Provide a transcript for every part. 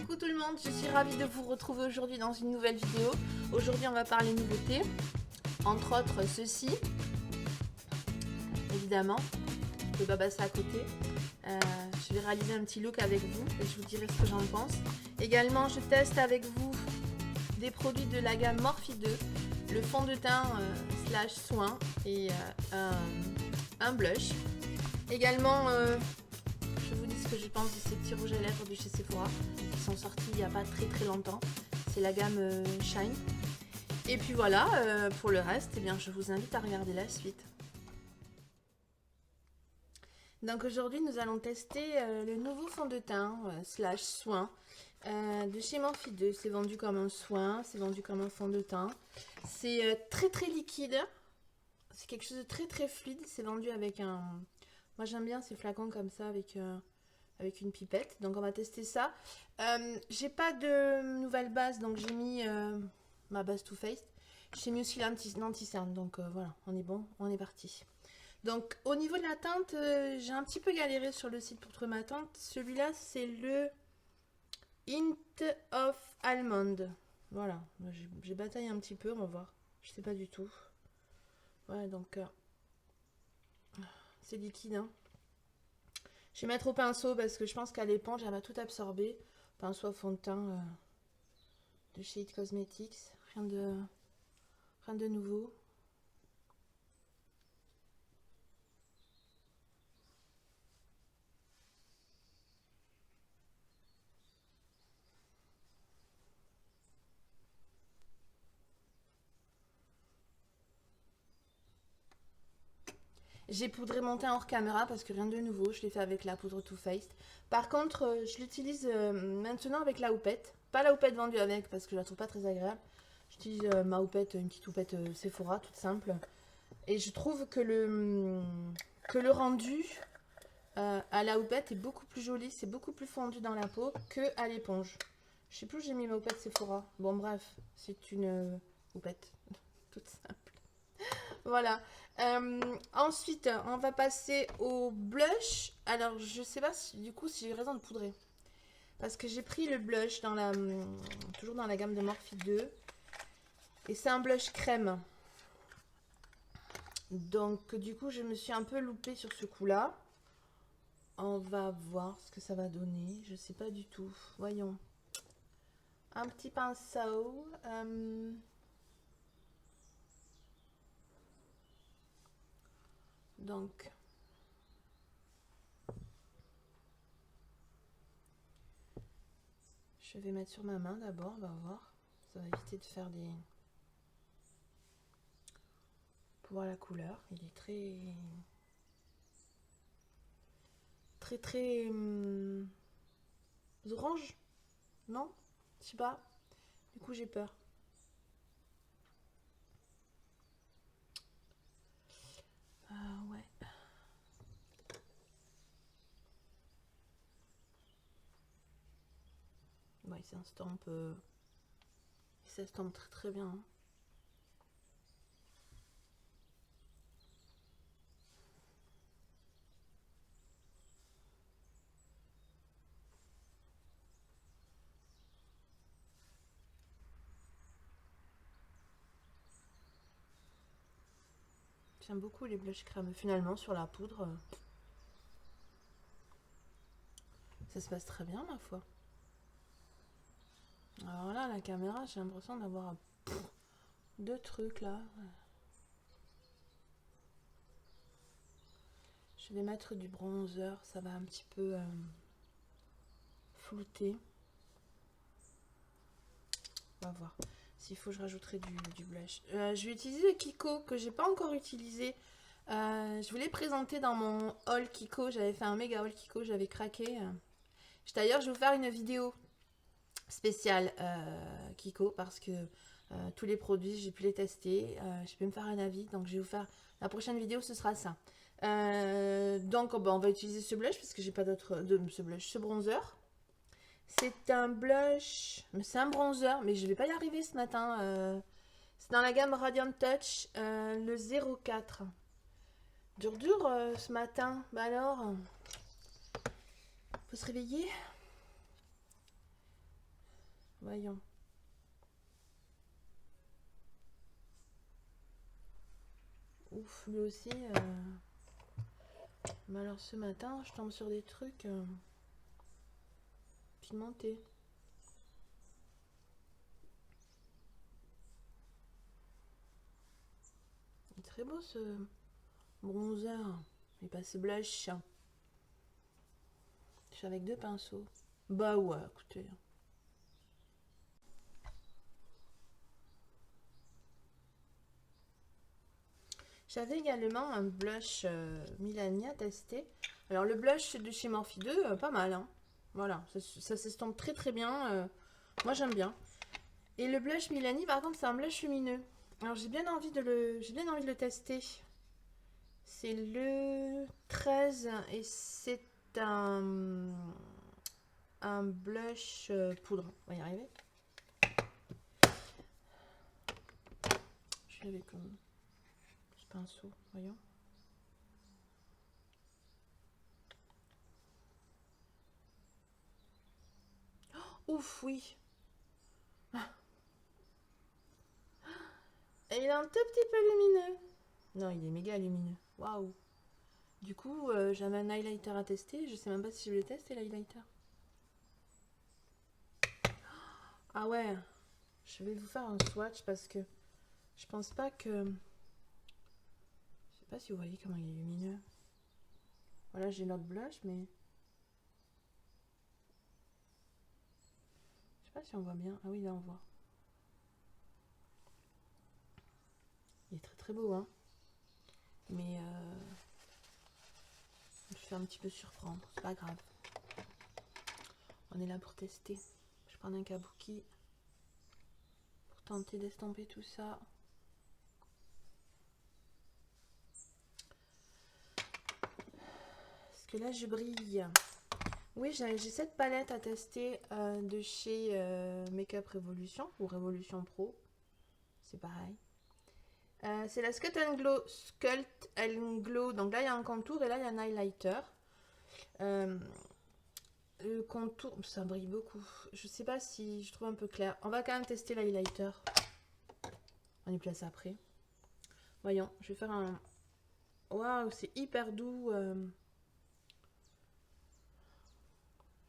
Coucou tout le monde, je suis ravie de vous retrouver aujourd'hui dans une nouvelle vidéo. Aujourd'hui on va parler nouveautés, entre autres ceci, évidemment, je peux pas passer à côté. Je vais réaliser un petit look avec vous et je vous dirai ce que j'en pense. Également je teste avec vous des produits de la gamme Morphe 2, le fond de teint slash soin et un blush. Également je vous dis ce que je pense de ces petits rouges à lèvres de chez Sephora qui sont sortis il n'y a pas très longtemps. C'est la gamme Shine. Et puis voilà, pour le reste, eh bien, je vous invite à regarder la suite. Donc aujourd'hui, nous allons tester le nouveau fond de teint slash soin de chez Morphe 2. C'est vendu comme un soin, c'est vendu comme un fond de teint. C'est très liquide. C'est quelque chose de très fluide. C'est vendu avec un... Moi j'aime bien ces flacons comme ça avec une pipette. Donc on va tester ça. J'ai pas de nouvelle base, donc j'ai mis ma base Too Faced. J'ai mis aussi l'anti-cerne. Donc voilà, on est bon, on est parti. Donc au niveau de la teinte, j'ai un petit peu galéré sur le site pour trouver ma teinte. Celui-là c'est le Hint of Almond. Voilà, j'ai bataillé un petit peu, on va voir. Je sais pas du tout. Ouais, donc c'est liquide, hein. Je vais mettre au pinceau parce que je pense qu'à l'éponge elle va tout absorber. Pinceau à fond de teint de chez It Cosmetics. Rien de nouveau. J'ai poudré mon teint hors caméra parce que rien de nouveau, je l'ai fait avec la poudre Too Faced. Par contre, je l'utilise maintenant avec la houppette. Pas la houppette vendue avec parce que je la trouve pas très agréable. J'utilise ma houppette, une petite houppette Sephora, toute simple. Et je trouve que le rendu à la houppette est beaucoup plus joli, c'est beaucoup plus fondu dans la peau qu'à l'éponge. Je sais plus où j'ai mis ma houppette Sephora. Bon bref, c'est une houppette toute simple. Voilà. Ensuite, on va passer au blush. Alors, je sais pas si, du coup si j'ai raison de poudrer. Parce que j'ai pris le blush dans toujours dans la gamme de Morphe 2. Et c'est un blush crème. Donc, du coup, je me suis un peu loupée sur ce coup-là. On va voir ce que ça va donner. Je sais pas du tout. Voyons. Un petit pinceau. Donc, je vais mettre sur ma main d'abord, on va voir. Ça va éviter de faire des... Pour voir la couleur, il est très orange, non? Je sais pas. Du coup, j'ai peur. Ouais. Ouais, il s'estompe très bien. Hein. J'aime beaucoup les blushs crémeux. Finalement, sur la poudre, ça se passe très bien, ma foi. Alors là, la caméra, j'ai l'impression d'avoir deux trucs là. Je vais mettre du bronzer, ça va un petit peu flouter. On va voir. S'il faut, je rajouterai du blush. Je vais utiliser le Kiko que j'ai pas encore utilisé. Je voulais présenter dans mon haul Kiko. J'avais fait un méga haul Kiko, j'avais craqué. D'ailleurs, je vais vous faire une vidéo spéciale Kiko parce que tous les produits, j'ai pu les tester. Je peux me faire un avis. Donc, je vais vous faire la prochaine vidéo, ce sera ça. Donc, on va utiliser ce blush parce que j'ai pas d'autre ce bronzer. C'est un blush, c'est un bronzer, mais je vais pas y arriver ce matin. C'est dans la gamme Radiant Touch, le 04. Dur ce matin. Bah alors, faut se réveiller. Voyons. Ouf, lui aussi. Mais alors ce matin, je tombe sur des trucs pimentés. Il est très beau ce bronzer. Il passe blush. Je suis avec 2 pinceaux. Bah ouais, écoutez. J'avais également un blush Milani à tester. Alors le blush de chez Morphe 2, pas mal. Hein. Voilà, ça s'estompe très très bien. Moi j'aime bien. Et le blush Milani, par contre, c'est un blush lumineux. Alors j'ai bien envie de le tester. C'est le 13 et c'est un blush poudre. On va y arriver. Je l'avais comme ce pinceau, voyons. Oh, ouf, oui. Et il est un tout petit peu lumineux. Non, il est méga lumineux. Waouh. Du coup, j'avais un highlighter à tester. Je sais même pas si je le teste, l'highlighter. Ah ouais. Je vais vous faire un swatch parce que je pense pas que... Je sais pas si vous voyez comment il est lumineux. Voilà, j'ai notre blush, mais... Je sais pas si on voit bien. Ah oui, là on voit. Il est très très beau, hein. Mais je suis un petit peu surprendre. C'est pas grave. On est là pour tester. Je prends un kabuki pour tenter d'estomper tout ça. Parce que là, je brille. Oui, j'ai cette palette à tester de chez Makeup Revolution ou Revolution Pro. C'est pareil. C'est la Sculpt and Glow. Donc là, il y a un contour et là, il y a un highlighter. Le contour, ça brille beaucoup. Je sais pas si je trouve un peu clair. On va quand même tester l'highlighter. On y place après. Voyons, je vais faire un... Waouh, c'est hyper doux. Je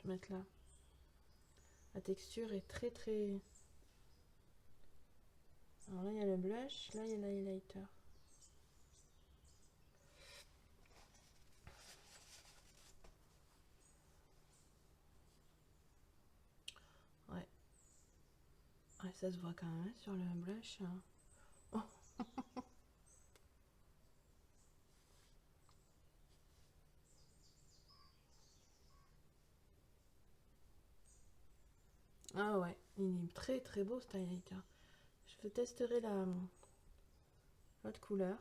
vais mettre là. La texture est très très... Alors là, il y a le blush. Là, il y a l'highlighter. Ouais. Ouais, ça se voit quand même sur le blush. Oh. Ah ouais, il est très très beau ce highlighter. Je testerai l'autre couleur.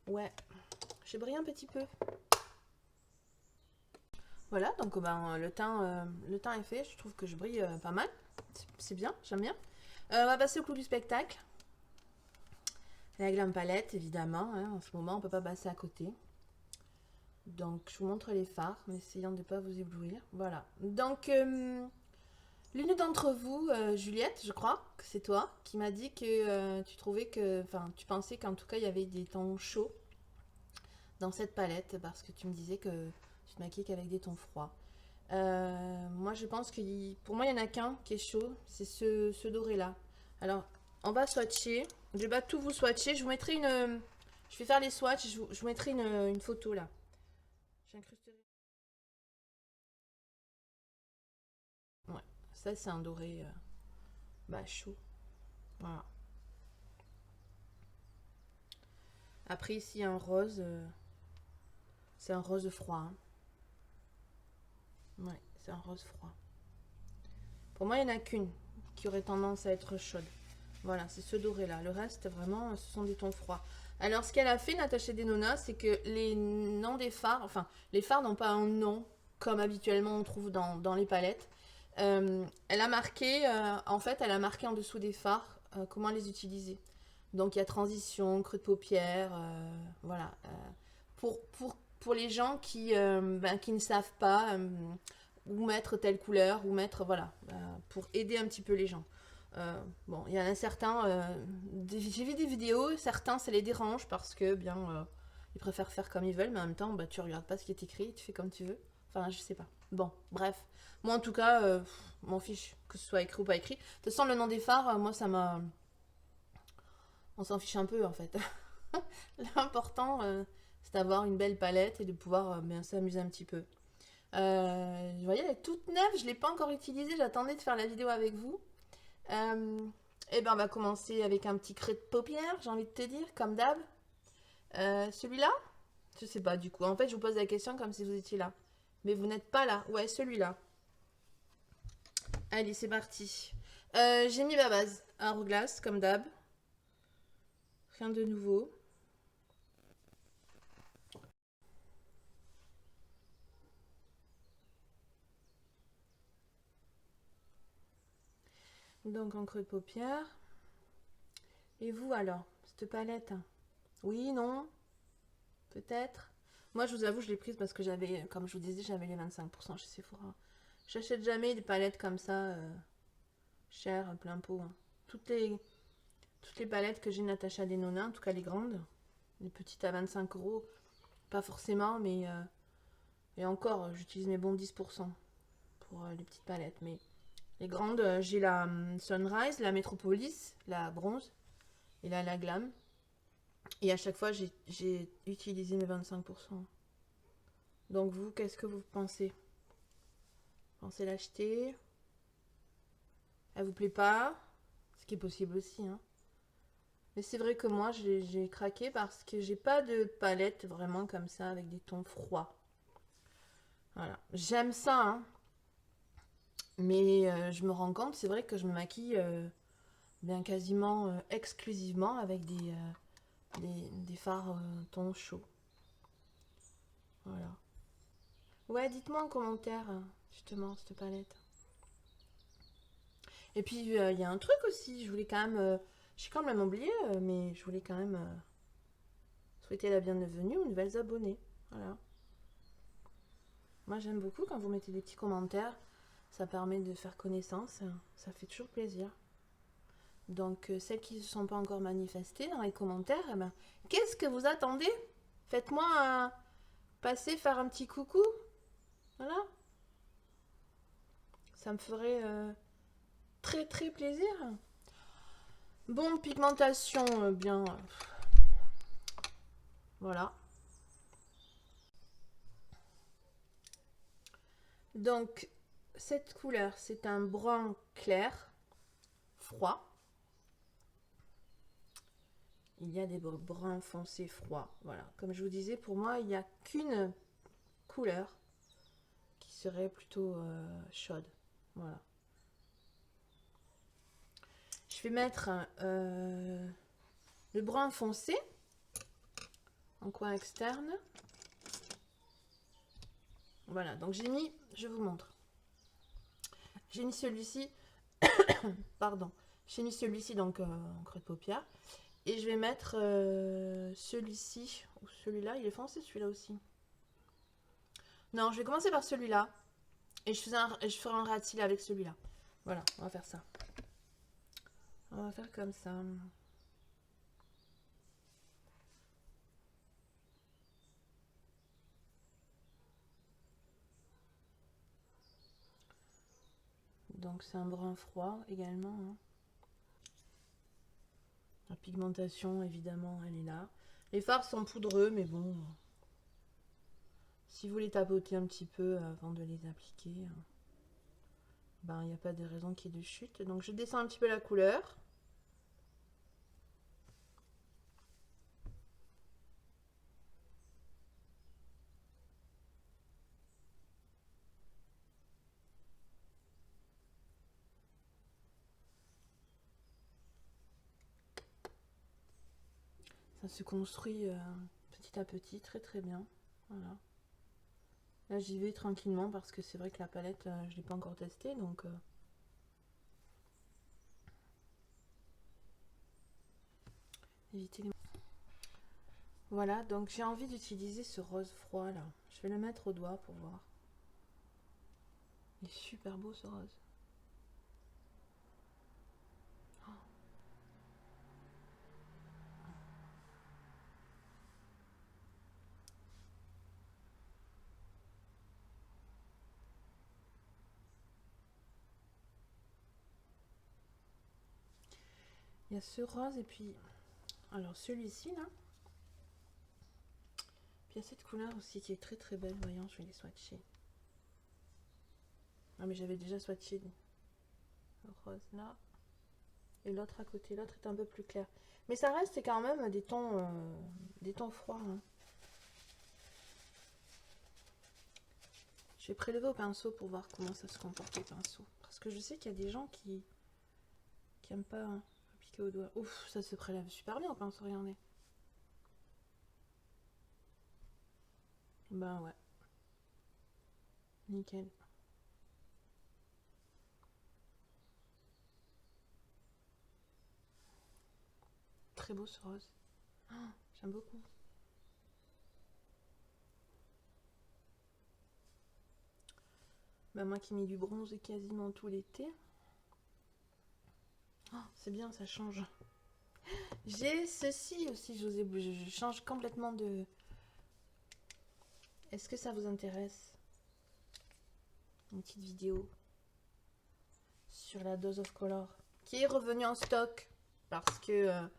Ouais, j'ai brillé un petit peu. Voilà, donc le teint est fait. Je trouve que je brille pas mal. C'est bien, j'aime bien. On va passer au clou du spectacle. La glam palette, évidemment. Hein, en ce moment, on peut pas passer à côté. Donc, je vous montre les fards, en essayant de ne pas vous éblouir. Voilà. Donc, l'une d'entre vous, Juliette, je crois que c'est toi, qui m'a dit que tu trouvais que... Enfin, tu pensais qu'en tout cas, il y avait des tons chauds dans cette palette, parce que tu me disais que tu te maquillais qu'avec des tons froids. Moi, je pense que pour moi, il n'y en a qu'un qui est chaud, c'est ce doré-là. Alors, on va swatcher. Je vais pas tout vous swatcher. Je vous mettrai une... Je vais faire les swatchs, je vous mettrai une photo là. J'incrusterai. Ouais, ça c'est un doré chaud. Voilà. Après ici un rose, c'est un rose froid. Hein. Ouais, c'est un rose froid. Pour moi, il n'y en a qu'une qui aurait tendance à être chaude. Voilà, c'est ce doré là. Le reste, vraiment, ce sont des tons froids. Alors, ce qu'elle a fait, Natasha Denona, c'est que les noms des fards, enfin, les fards n'ont pas un nom comme habituellement on trouve dans les palettes. Elle a marqué, en fait, elle a marqué en dessous des fards comment les utiliser. Donc, il y a transition, creux de paupière, voilà. Pour pour les gens qui ne savent pas où mettre telle couleur, où mettre, voilà, pour aider un petit peu les gens. Bon, il y en a certains, j'ai vu des vidéos, certains ça les dérange parce que ils préfèrent faire comme ils veulent, mais en même temps, tu regardes pas ce qui est écrit, tu fais comme tu veux. Enfin, je sais pas. Bon, bref. Moi, en tout cas, m'en fiche que ce soit écrit ou pas écrit. De toute façon, le nom des fards, moi, ça m'a. On s'en fiche un peu, en fait. L'important, c'est d'avoir une belle palette et de pouvoir bien s'amuser un petit peu. Vous voyez, elle est toute neuve, je ne l'ai pas encore utilisée, j'attendais de faire la vidéo avec vous. Et ben on va commencer avec un petit creux de paupière, j'ai envie de te dire, comme d'hab. Celui-là? Je sais pas du coup. En fait, je vous pose la question comme si vous étiez là. Mais vous n'êtes pas là. Ouais, celui-là. Allez, c'est parti. J'ai mis ma base. Hourglass, comme d'hab. Rien de nouveau. Donc en creux de paupière. Et vous alors? Cette palette? Oui, non? Peut-être? Moi, je vous avoue, je l'ai prise parce que j'avais, comme je vous disais, j'avais les 25% chez Sephora. J'achète jamais des palettes comme ça, chères, plein pot. Hein. Toutes les palettes que j'ai Natasha Denona, en tout cas les grandes, les petites à 25 euros, pas forcément, mais et encore, j'utilise mes bons 10% pour les petites palettes. Mais les grandes, j'ai la Sunrise, la Metropolis, la bronze et la Glam. Et à chaque fois, j'ai utilisé mes 25%. Donc vous, qu'est-ce que vous pensez? Pensez l'acheter? Elle vous plaît pas? Ce qui est possible aussi, hein. Mais c'est vrai que moi, j'ai craqué parce que j'ai pas de palette vraiment comme ça avec des tons froids. Voilà. J'aime ça, hein. Mais je me rends compte, c'est vrai que je me maquille bien quasiment exclusivement avec des fards tons chauds. Voilà. Ouais, dites-moi en commentaire, justement, cette palette. Et puis, il y a un truc aussi, je voulais quand même... j'ai quand même oublié, mais je voulais quand même souhaiter la bienvenue aux nouvelles abonnés. Voilà. Moi, j'aime beaucoup quand vous mettez des petits commentaires. Ça permet de faire connaissance. Ça fait toujours plaisir. Donc, celles qui ne se sont pas encore manifestées dans les commentaires, eh ben, qu'est-ce que vous attendez? Faites-moi passer, faire un petit coucou. Voilà. Ça me ferait très très plaisir. Bon, pigmentation, voilà. Donc, cette couleur, c'est un brun clair, froid. Il y a des bruns foncés froids. Voilà. Comme je vous disais, pour moi, il n'y a qu'une couleur qui serait plutôt chaude. Voilà. Je vais mettre le brun foncé en coin externe. Voilà. Donc, j'ai mis, je vous montre. J'ai mis celui-ci, pardon. J'ai mis celui-ci donc en creux de paupière. Et je vais mettre celui-ci, ou celui-là, il est foncé celui-là aussi. Non, je vais commencer par celui-là. Et je ferai un ras de cils avec celui-là. Voilà, on va faire ça. On va faire comme ça. Donc c'est un brun froid également. Hein. La pigmentation, évidemment, elle est là. Les fards sont poudreux, mais bon... Si vous les tapotez un petit peu avant de les appliquer, ben il n'y a pas de raison qu'il y ait de chute. Donc je descends un petit peu la couleur. Ça se construit petit à petit, très très bien. Voilà. Là j'y vais tranquillement parce que c'est vrai que la palette, je ne l'ai pas encore testée, donc... évitez les... Voilà, donc j'ai envie d'utiliser ce rose froid là. Je vais le mettre au doigt pour voir. Il est super beau ce rose. Il y a ce rose et puis... Alors celui-ci là. Puis il y a cette couleur aussi qui est très très belle. Voyons, je vais les swatcher. Ah mais j'avais déjà swatché le rose là. Et l'autre à côté, l'autre est un peu plus clair. Mais ça reste quand même des tons froids. Hein. Je vais prélever au pinceau pour voir comment ça se comporte au pinceau. Parce que je sais qu'il y a des gens qui aiment pas appliquer au doigt. Ouf, ça se prélève super bien au pinceau, regardez. Ben ouais. Nickel. Très beau ce rose. Oh, j'aime beaucoup. Ben moi qui mets du bronze quasiment tout l'été. Oh, c'est bien, ça change. J'ai ceci aussi, José. Je change complètement de... Est-ce que ça vous intéresse? Une petite vidéo sur la Dose of Color qui est revenue en stock parce que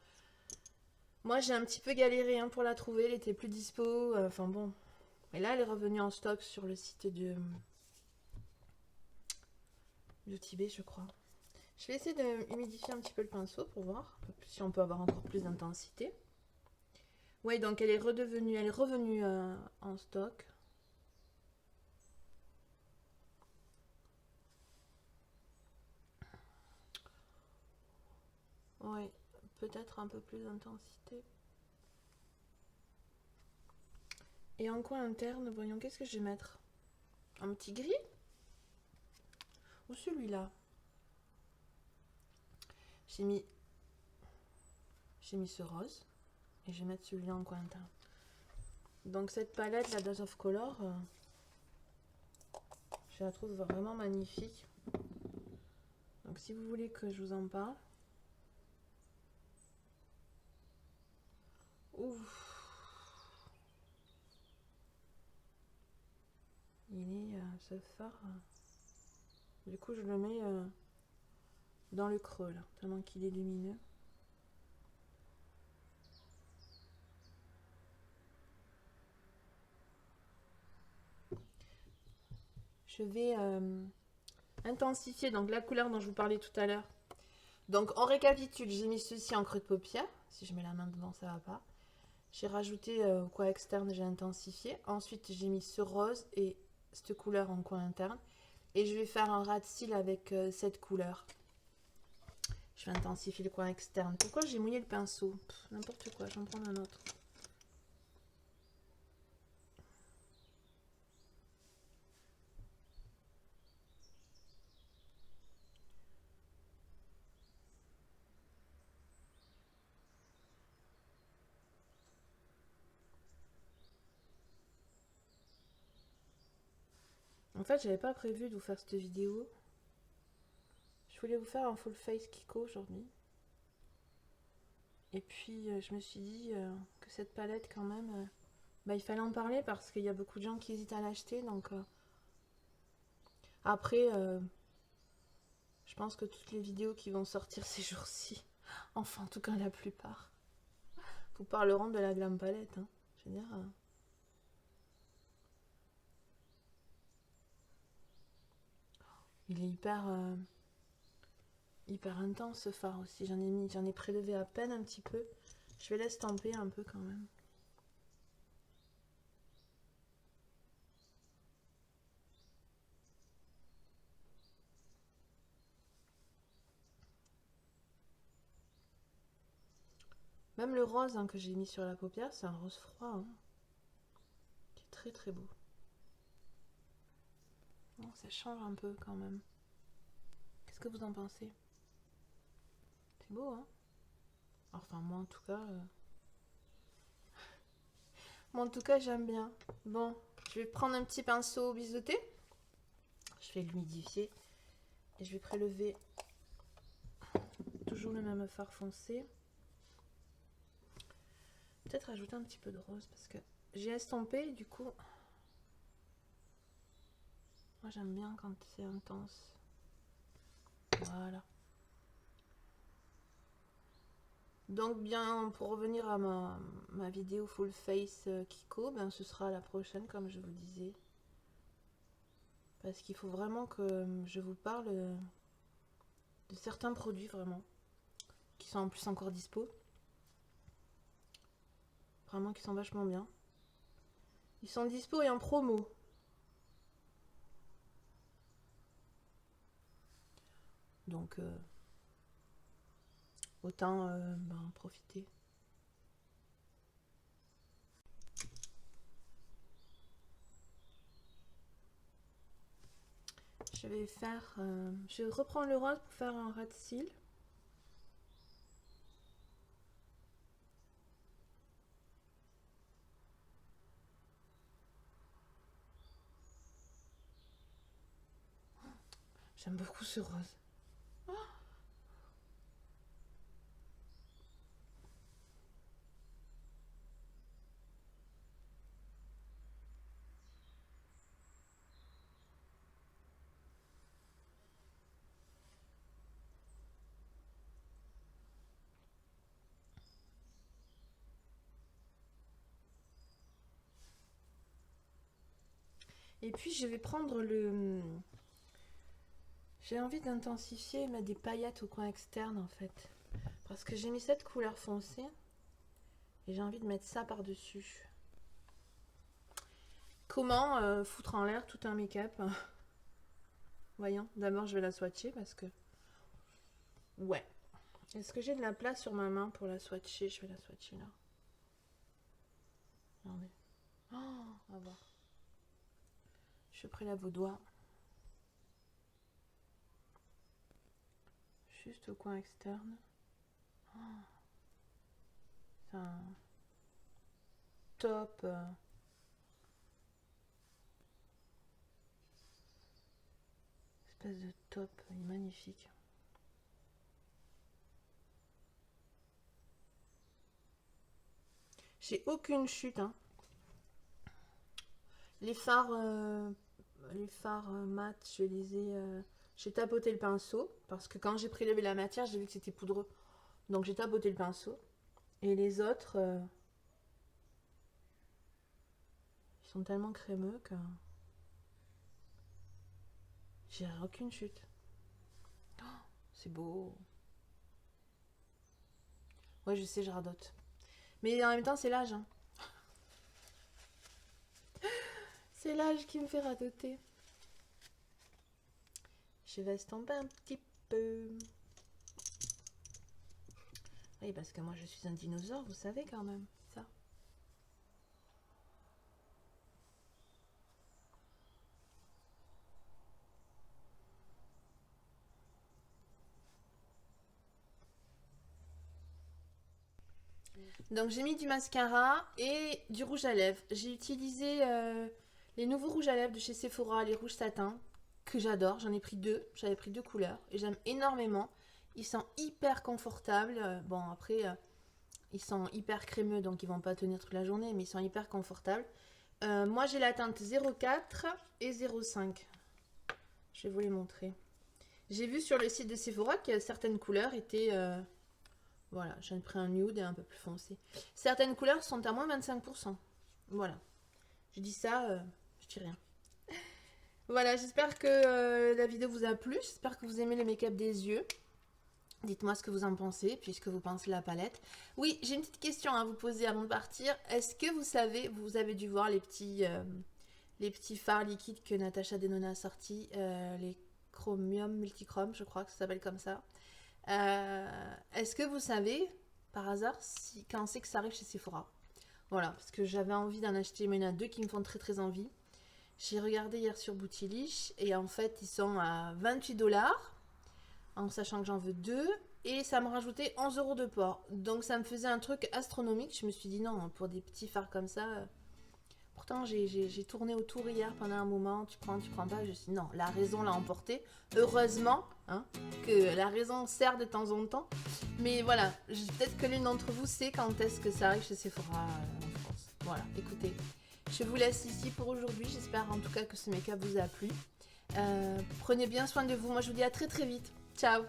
moi j'ai un petit peu galéré hein, pour la trouver, elle était plus dispo, enfin bon. Et là elle est revenue en stock sur le site de Tibet je crois. Je vais essayer de humidifier un petit peu le pinceau pour voir si on peut avoir encore plus d'intensité. Oui, donc elle est revenue en stock. Oui, peut-être un peu plus d'intensité. Et en coin interne, voyons, qu'est-ce que je vais mettre? Un petit gris? Ou celui-là? J'ai mis ce rose. Et je vais mettre celui-là en coin interne. Donc cette palette, la Dose of Color, je la trouve vraiment magnifique. Donc si vous voulez que je vous en parle. Ouf. Il est ce fard. Du coup je le mets dans le creux là, tellement qu'il est lumineux. Je vais intensifier donc la couleur dont je vous parlais tout à l'heure. Donc on récapitule, j'ai mis ceci en creux de paupière. Si je mets la main devant, ça va pas. J'ai rajouté au coin externe, j'ai intensifié. Ensuite j'ai mis ce rose et cette couleur en coin interne. Et je vais faire un ras de cils avec cette couleur. Je vais intensifier le coin externe. Pourquoi j'ai mouillé le pinceau? N'importe quoi, j'en prends un autre. En fait, j'avais pas prévu de vous faire cette vidéo. Je voulais vous faire un full face Kiko aujourd'hui. Et puis, je me suis dit que cette palette, quand même, il fallait en parler parce qu'il y a beaucoup de gens qui hésitent à l'acheter. Donc, après, je pense que toutes les vidéos qui vont sortir ces jours-ci, enfin, en tout cas la plupart, vous parleront de la glam palette. Hein. Je veux dire... il est hyper intense ce fard aussi. J'en ai prélevé à peine un petit peu. Je vais l'estamper un peu quand même. Même le rose hein, que j'ai mis sur la paupière, c'est un rose froid. Hein, qui est très très beau. Bon, ça change un peu quand même. Qu'est-ce que vous en pensez? C'est beau, hein? Enfin, moi en tout cas... Mais en tout cas, j'aime bien. Bon, je vais prendre un petit pinceau biseauté. Je vais l'humidifier. Et je vais prélever toujours le même fard foncé. Peut-être ajouter un petit peu de rose parce que j'ai estompé, du coup. Moi, j'aime bien quand c'est intense. Voilà. Donc bien, pour revenir à ma vidéo full face Kiko, ben, ce sera la prochaine comme je vous disais. Parce qu'il faut vraiment que je vous parle de certains produits vraiment. Qui sont en plus encore dispo. Vraiment qui sont vachement bien. Ils sont dispo et en promo. Donc autant ben, profiter. Je vais faire... je reprends le rose pour faire un ras de cils. J'aime beaucoup ce rose. Et puis je vais prendre le... J'ai envie d'intensifier et mettre des paillettes au coin externe en fait. Parce que j'ai mis cette couleur foncée. Et j'ai envie de mettre ça par-dessus. Comment foutre en l'air tout un make-up? Voyons, d'abord je vais la swatcher parce que... Ouais. Est-ce que j'ai de la place sur ma main pour la swatcher? Je vais la swatcher là. Regardez. Oh, on va voir. Je prélève vos doigts. Juste au coin externe. Oh. C'est un top. Espèce de top, il est magnifique. J'ai aucune chute. Hein. Les fards mat, je les ai... j'ai tapoté le pinceau parce que quand j'ai prélevé la matière, j'ai vu que c'était poudreux. Donc j'ai tapoté le pinceau. Et les autres, ils sont tellement crémeux que j'ai aucune chute. Oh, c'est beau. Ouais, je sais, je radote. Mais en même temps, c'est l'âge. Hein. C'est l'âge qui me fait radoter. Je vais estomper un petit peu. Oui, parce que moi, je suis un dinosaure, vous savez quand même, ça. Donc j'ai mis du mascara et du rouge à lèvres. J'ai utilisé les nouveaux rouges à lèvres de chez Sephora, les rouges satin, que j'adore. J'en ai pris deux, j'avais pris deux couleurs et j'aime énormément. Ils sont hyper confortables. Bon après, ils sont hyper crémeux donc ils vont pas tenir toute la journée, mais ils sont hyper confortables. Moi j'ai la teinte 04 et 05. Je vais vous les montrer. J'ai vu sur le site de Sephora que certaines couleurs étaient... voilà, j'en ai pris un nude et un peu plus foncé. Certaines couleurs sont à moins 25%. Voilà. Je dis ça, je dis rien. Voilà, j'espère que la vidéo vous a plu. J'espère que vous aimez le make-up des yeux. Dites-moi ce que vous en pensez, puisque vous pensez la palette. Oui, j'ai une petite question à vous poser avant de partir. Est-ce que vous savez, vous avez dû voir les petits fards liquides que Natasha Denona a sortis, les Chromium Multichrome, je crois que ça s'appelle comme ça. Est-ce que vous savez, par hasard, quand c'est que ça arrive chez Sephora? Voilà, parce que j'avais envie d'en acheter, mais il y en a deux qui me font très très envie. J'ai regardé hier sur Boutiliche et en fait, ils sont à 28 $, en sachant que j'en veux deux. et ça me rajoutait 11 € de port. Donc ça me faisait un truc astronomique. Je me suis dit non, pour des petits fards comme ça. Pourtant j'ai tourné autour hier pendant un moment, tu prends pas. Je me suis dit non, la raison l'a emporté. Heureusement hein, que la raison sert de temps en temps. Mais voilà, peut-être que l'une d'entre vous sait quand est-ce que ça arrive chez Sephora en France. Voilà, écoutez, je vous laisse ici pour aujourd'hui. J'espère en tout cas que ce make-up vous a plu. Prenez bien soin de vous. Moi je vous dis à très très vite. Ciao.